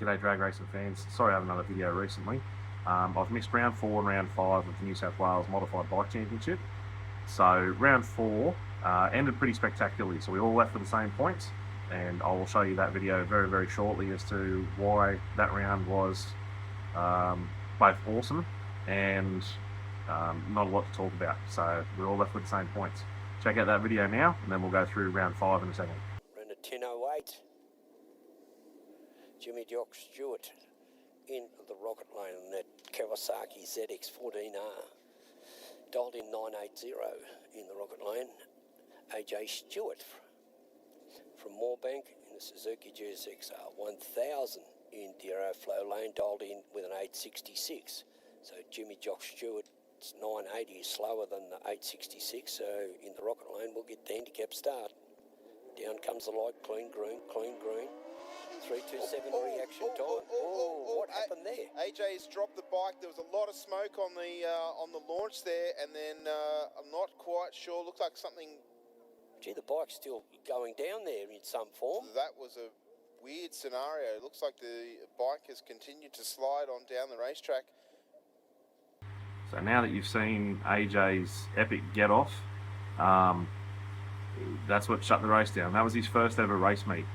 G'day drag racing fans. Sorry I have another video recently. I've missed round 4 and round 5 of the New South Wales Modified Bike Championship. So round 4 ended pretty spectacularly. So we all left with the same points, and I will show you that video very, very shortly as to why that round was both awesome and not a lot to talk about. So we're all left with the same points. Check out that video now, and then we'll go through round 5 in a second. Ran a 10.08. Jimmy Jock Stewart in the rocket lane on that Kawasaki ZX14R. Dialed in 980 in the rocket lane. AJ Stewart from Moorbank in the Suzuki GSXR 1000 in the Aeroflow lane, dialed in with an 866. So Jimmy Jock Stewart's 980 is slower than the 866, so in the rocket lane we'll get the handicap start. Down comes the light, clean green, clean green. 327 reaction time. What happened there? AJ's dropped the bike. There was a lot of smoke on the launch there, and then I'm not quite sure. Looks like something. Gee, the bike's still going down there in some form. That was a weird scenario. It looks like the bike has continued to slide on down the racetrack. So now that you've seen AJ's epic get-off, that's what shut the race down. That was his first ever race meet.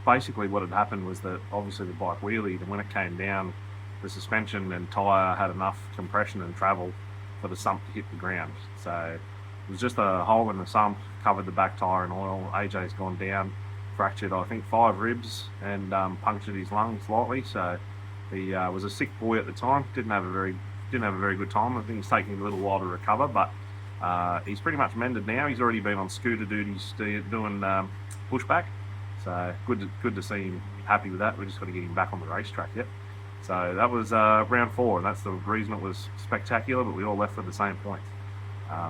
Basically what had happened was that obviously the bike wheelied, and when it came down, the suspension and tyre had enough compression and travel for the sump to hit the ground. So it was just a hole in the sump, covered the back tyre in oil. AJ's gone down, fractured I think 5 ribs and punctured his lung slightly. So he was a sick boy at the time. Didn't have a very good time. I think it's taking a little while to recover, but he's pretty much mended now. He's already been on scooter duties doing pushback. So good to see him happy with that. We just got to get him back on the racetrack yet. So that was round 4, and that's the reason it was spectacular, but we all left with the same points.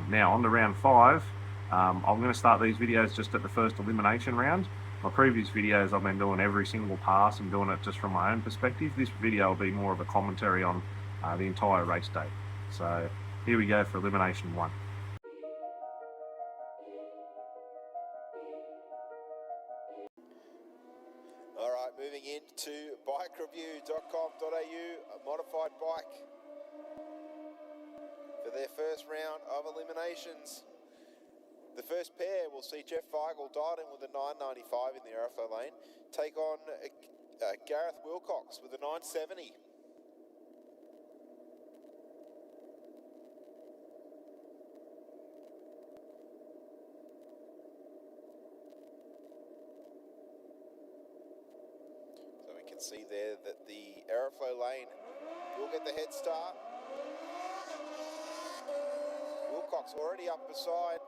Now on to round 5. I'm going to start these videos just at the first elimination round. My previous videos I've been doing every single pass and doing it just from my own perspective. This video will be more of a commentary on the entire race day. So here we go for elimination 1. Alright, moving into bikereview.com.au, a modified bike for their first round of eliminations. The first pair will see Jeff Feigl dialed in with a 995 in the Aeroflow lane, take on Gareth Wilcox with a 970. See there that the Aeroflow lane will get the head start. Wilcox already up beside.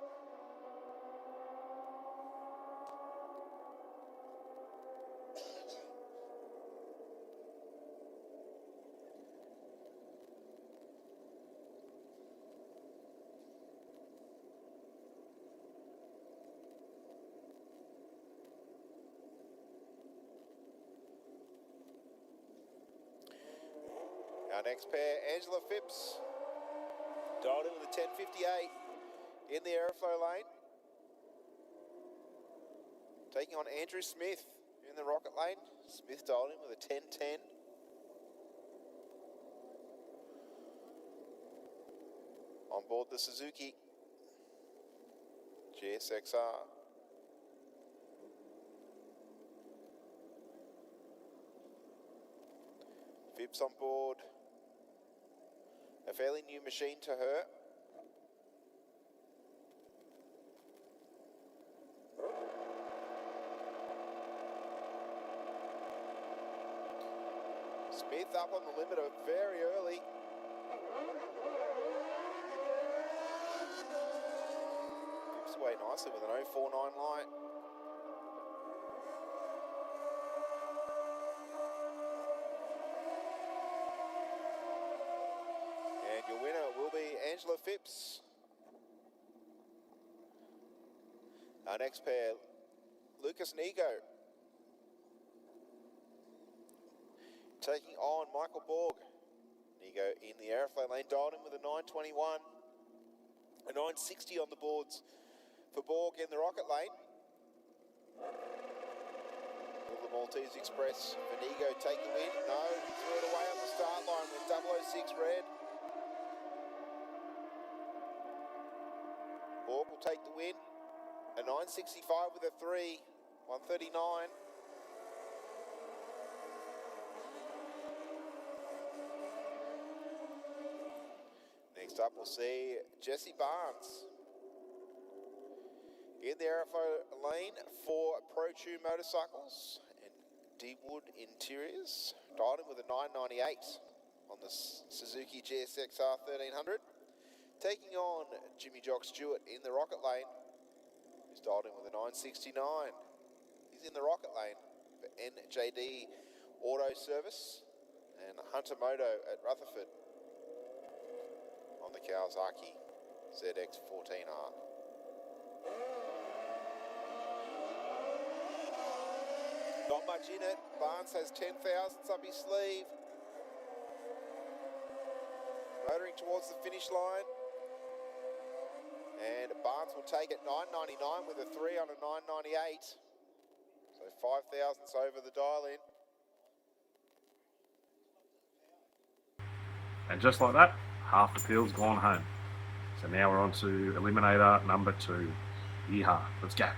Our next pair, Angela Phipps, dialed in with a 1058 in the Aeroflow lane. Taking on Andrew Smith in the rocket lane. Smith dialed in with a 1010. On board the Suzuki GSXR. Phipps on board. A fairly new machine to her. Smith up on the limiter very early. Phipps away nicely with an 049 light. Your winner will be Angela Phipps. Our next pair, Lucas Nigo, taking on Michael Borg. Nigo in the Aeroflow lane, dialed in with a 921. A 960 on the boards for Borg in the rocket lane. the Maltese Express. Vinigo take the win. No, he threw it away on the start line with 006 red. Borg will take the win. A 965 with a 3. 139. Next up, we'll see Jesse Barnes in the RFO lane for Pro 2 motorcycles and Deepwood Interiors. Dialed in with a 998 on the Suzuki GSXR 1300. Taking on Jimmy Jock Stewart in the Rocket lane, who's dialed in with a 969. He's in the Rocket lane for NJD Auto Service and Hunter Moto at Rutherford on the Kawasaki ZX14R. Not much in it. Barnes has 10 thousandths up his sleeve. Motoring towards the finish line. And Barnes will take it 999 with a 3 on a 998. So 5 thousandths over the dial-in. And just like that, half the field's gone home. So now we're on to eliminator number 2. Yeehaw, let's go.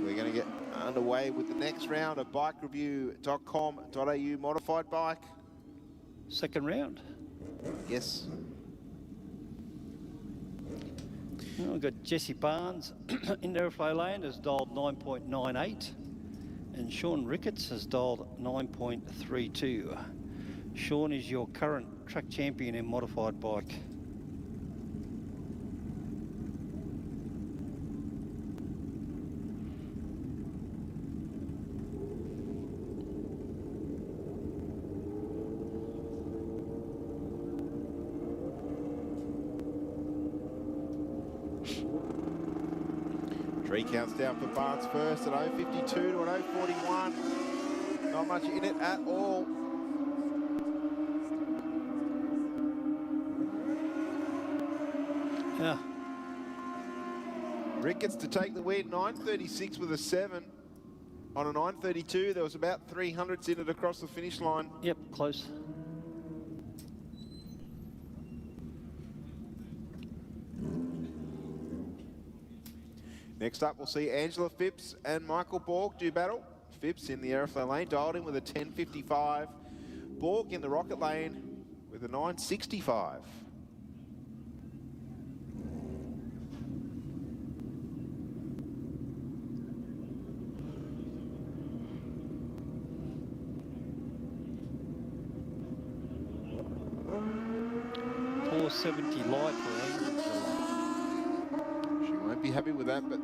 We're going to get underway with the next round of bikereview.com.au modified bike. Second round. Yes. Well, we've got Jesse Barnes in the airflow lane has dialed 9.98 and Sean Ricketts has dialed 9.32. Sean is your current track champion in modified bike. Three counts down for Barnes first, an 0.52 to an 0.41. Not much in it at all. Yeah. Ricketts to take the win, 9.36 with a 7. On a 9.32, there was about 300ths in it across the finish line. Yep, close. Next up, we'll see Angela Phipps and Michael Borg do battle. Phipps in the airflow lane, dialed in with a 10.55. Borg in the rocket lane with a 9.65. .470 light for England. She won't be happy with that, but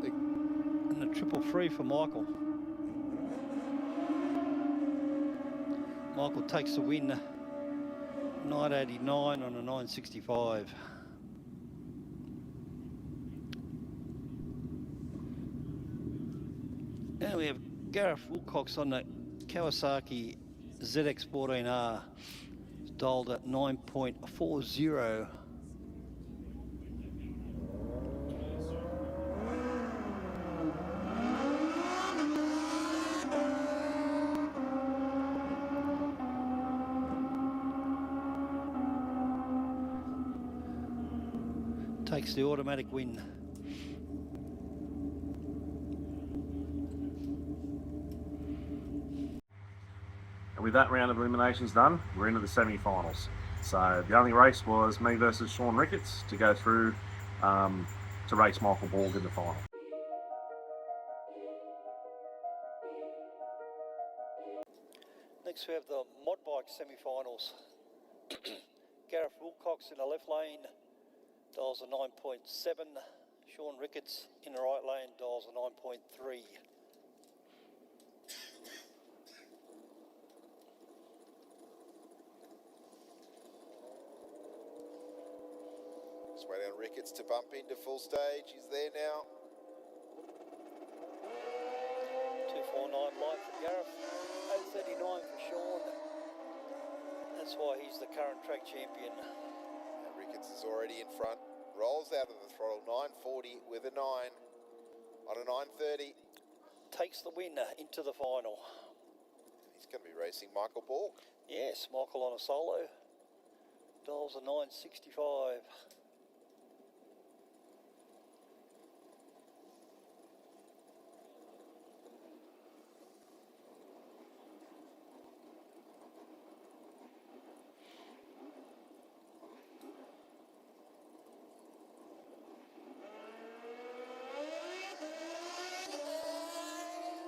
And a 333 for Michael. Michael takes the win, 989 on a 965. And we have Gareth Wilcox on the Kawasaki ZX14R, dialed at 9.40. Takes the automatic win. And with that round of eliminations done, we're into the semi-finals. So the only race was me versus Sean Ricketts to go through to race Michael Borg in the final. Next we have the mod bike semi-finals. Gareth Wilcox in the left lane, dials a 9.7. Sean Ricketts in the right lane, dials a 9.3. just waiting on Ricketts to bump into full stage. He's there now. 249 light for Gareth, 039 for Sean. That's why he's the current track champion. Ricketts is already in front. rolls out of the throttle, 940 with a 9 on a 930. Takes the win into the final. He's going to be racing Michael Borg. Yes, Michael on a solo. Dials a 965.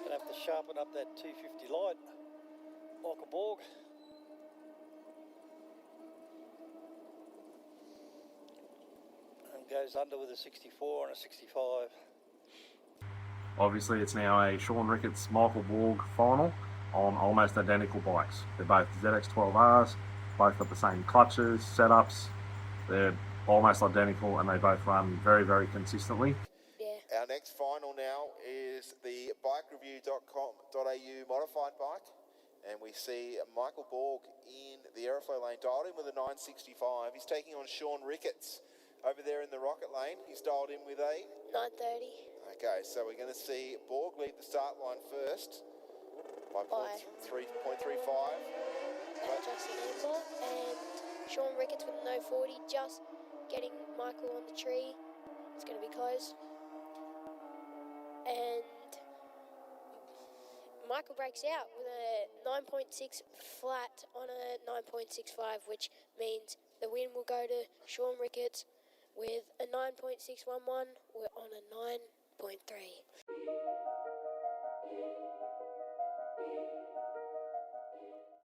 Gonna have to sharpen up that 250 light. Michael Borg. And goes under with a 64 and a 65. Obviously, it's now a Sean Ricketts Michael Borg final on almost identical bikes. They're both ZX12Rs, both got the same clutches, setups. They're almost identical and they both run very, very consistently. Our next final now is the bikereview.com.au modified bike, and we see Michael Borg in the aeroflow lane, dialed in with a 965. He's taking on Sean Ricketts over there in the rocket lane. He's dialed in with a 930. Okay, so we're going to see Borg lead the start line first by 0.35. Justin Amber and Sean Ricketts with no 40, just getting Michael on the tree. It's going to be close. And Michael breaks out with a 9.6 flat on a 9.65, which means the win will go to Sean Ricketts with a 9.611. We're on a 9.3.